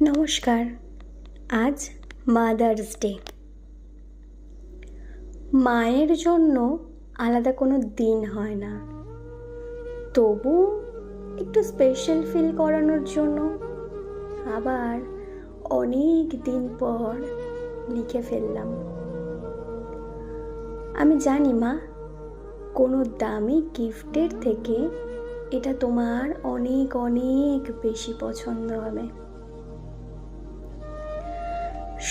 নমস্কার। আজ mother's day. মায়ের জন্য আলাদা কোনো দিন হয় না, তবু একটু স্পেশাল ফিল করানোর জন্য আবার অনেক দিন পর লিখে ফেললাম। আমি জানি মা, কোনো দামি গিফটের থেকে এটা তোমার অনেক অনেক বেশি পছন্দ হবে।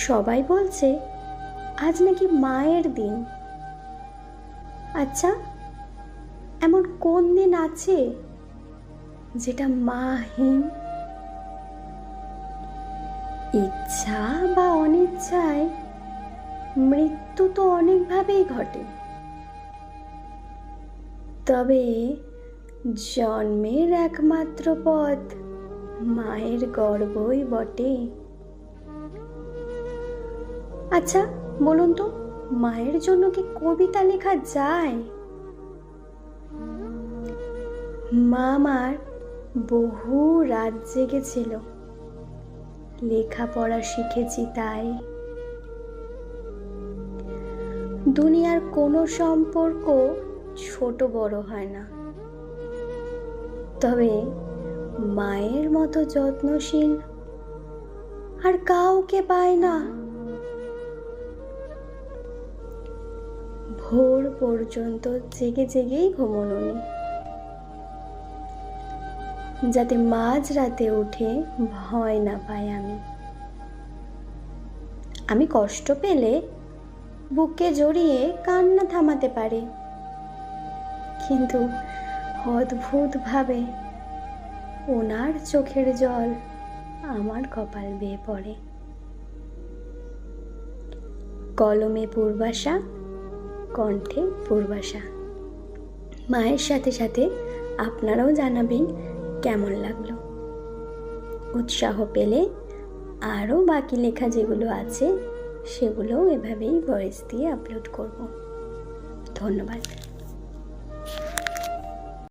সবাই বলছে আজ নাকি মায়ের দিন। আচ্ছা, এমন কোন দিন আছে যেটা মাহীন? ইচ্ছা বা অনিচ্ছায় মৃত্যু তো অনেকভাবেই ঘটে, তবে জন্মের একমাত্র পথ মায়ের গর্ভই বটে। আচ্ছা বলুন তো, মায়ের জন্য কি কবিতা লেখা যায়? মা আমার বহু রাত জেগেছিল, লেখাপড়া শিখেছি তাই। দুনিয়ার কোনো সম্পর্ক ছোট বড় হয় না, তবে মায়ের মতো যত্নশীল আর কাউকে পায় না। ভোর পর্যন্ত জেগে জেগেই ঘুমোনো নি, যাতে মাঝরাতে উঠে ভয় না পাই। আমি কষ্ট পেলে বুকে জড়িয়ে কান্না থামাতে পারি, কিন্তু অদ্ভুতভাবে ওনার চোখের জল আমার কপাল বেয়ে পড়ে। কলমে পূর্বাশা, কণ্ঠে পূর্বাশা। মায়ের সাথে সাথে আপনারাও জানাবেন কেমন লাগলো। উৎসাহ পেলে আরও বাকি লেখা যেগুলো আছে সেগুলোও এভাবেই ভয়েস দিয়ে আপলোড করব। ধন্যবাদ।